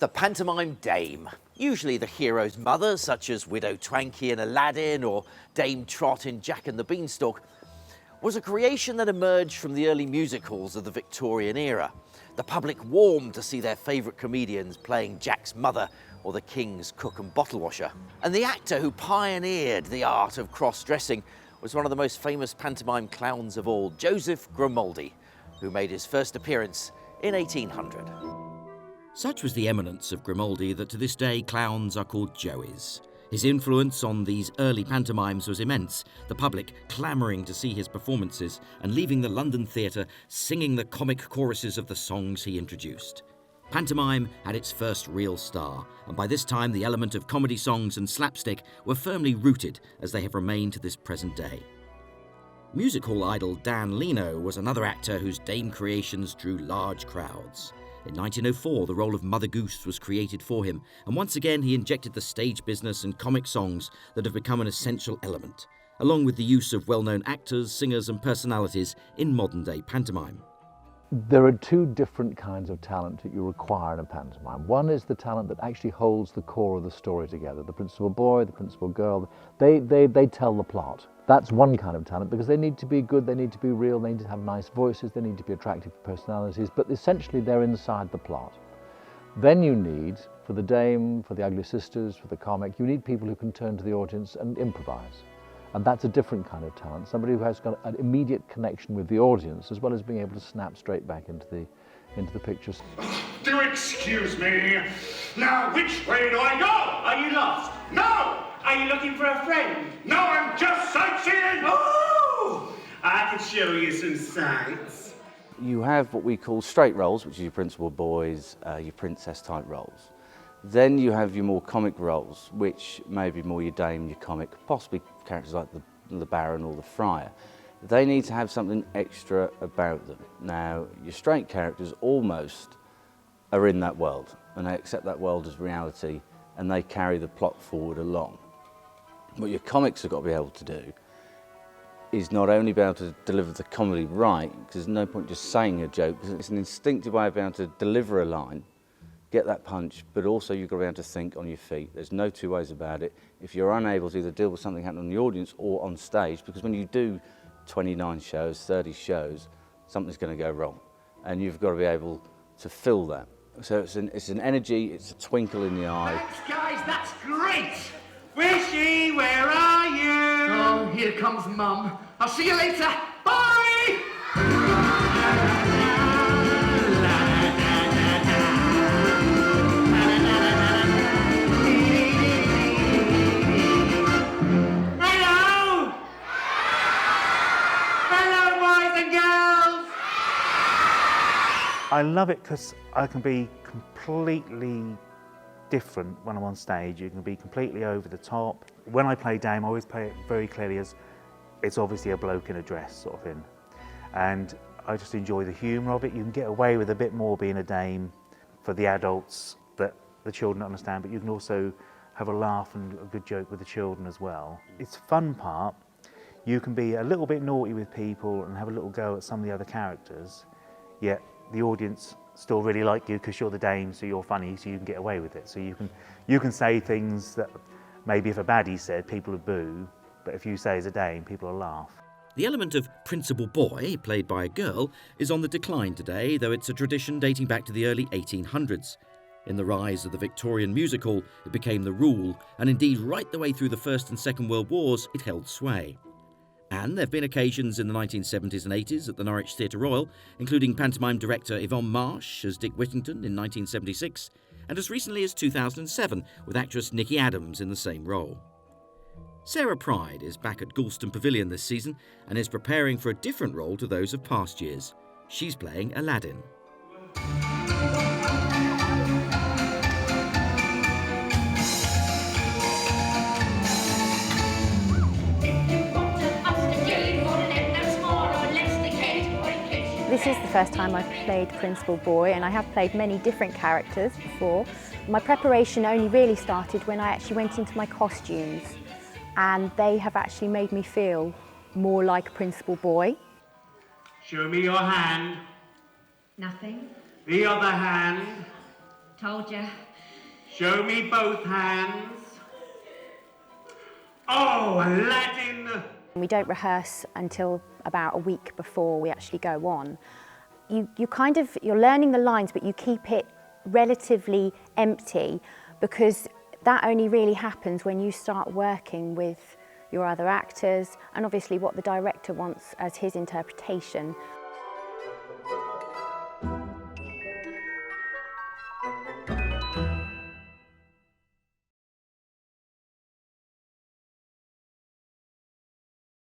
The pantomime dame, usually the hero's mother, such as Widow Twankey in Aladdin or Dame Trot in Jack and the Beanstalk, was a creation that emerged from the early music halls of the Victorian era. The public warmed to see their favourite comedians playing Jack's mother or the king's cook and bottle washer. And the actor who pioneered the art of cross-dressing was one of the most famous pantomime clowns of all, Joseph Grimaldi, who made his first appearance in 1800. Such was the eminence of Grimaldi that to this day clowns are called Joeys. His influence on these early pantomimes was immense, the public clamouring to see his performances and leaving the London theatre singing the comic choruses of the songs he introduced. Pantomime had its first real star, and by this time the element of comedy songs and slapstick were firmly rooted as they have remained to this present day. Music hall idol Dan Leno was another actor whose dame creations drew large crowds. In 1904, the role of Mother Goose was created for him, and once again he injected the stage business and comic songs that have become an essential element, along with the use of well-known actors, singers and personalities in modern-day pantomime. There are two different kinds of talent that you require in a pantomime. One is the talent that actually holds the core of the story together. The principal boy, the principal girl, they tell the plot. That's one kind of talent because they need to be good, they need to be real, they need to have nice voices, they need to be attractive personalities, but essentially they're inside the plot. Then you need, for the dame, for the ugly sisters, for the comic, you need people who can turn to the audience and improvise. And that's a different kind of talent, somebody who has got an immediate connection with the audience as well as being able to snap straight back into the pictures. Do excuse me. Now, which way do I go? Are you lost? No! Are you looking for a friend? No, I'm just sightseeing! Oh! I can show you some sights. You have what we call straight roles, which is your principal boys, your princess type roles. Then you have your more comic roles, which may be more your dame, your comic, possibly characters like the Baron or the Friar. They need to have something extra about them. Now, your straight characters almost are in that world, and they accept that world as reality, and they carry the plot forward along. What your comics have got to be able to do is not only be able to deliver the comedy right, because there's no point just saying a joke, because it's an instinctive way of being able to deliver a line, get that punch, but also you've got to be able to think on your feet. There's no two ways about it. If you're unable to either deal with something happening in the audience or on stage, because when you do 29 shows, 30 shows, something's going to go wrong. And you've got to be able to fill that. So it's an energy, it's a twinkle in the eye. Thanks, guys, that's great! Where's she? Where are you? Oh, here comes Mum. I'll see you later. Bye! Hello! Hello, boys and girls! I love it because I can be completely different when I'm on stage. You can be completely over the top. When I play dame, I always play it very clearly as it's obviously a bloke in a dress sort of thing. And I just enjoy the humour of it. You can get away with a bit more being a dame for the adults that the children don't understand, but you can also have a laugh and a good joke with the children as well. It's a fun part. You can be a little bit naughty with people and have a little go at some of the other characters, yet the audience still really like you because you're the dame, so you're funny, so you can get away with it. So you can say things that maybe if a baddie said, people would boo, but if you say as a dame, people will laugh. The element of principal boy, played by a girl, is on the decline today, though it's a tradition dating back to the early 1800s. In the rise of the Victorian music hall, it became the rule, and indeed right the way through the First and Second World Wars, it held sway. And there have been occasions in the 1970s and 80s at the Norwich Theatre Royal, including pantomime director Yvonne Marsh as Dick Whittington in 1976, and as recently as 2007 with actress Nikki Adams in the same role. Sarah Pride is back at Galston Pavilion this season and is preparing for a different role to those of past years. She's playing Aladdin. This is the first time I've played Principal Boy, and I have played many different characters before. My preparation only really started when I actually went into my costumes, and they have actually made me feel more like Principal Boy. Show me your hand. Nothing. The other hand. Told you. Show me both hands. Oh, Aladdin! We don't rehearse until about a week before we actually go on. You're learning the lines, but you keep it relatively empty because that only really happens when you start working with your other actors and obviously what the director wants as his interpretation.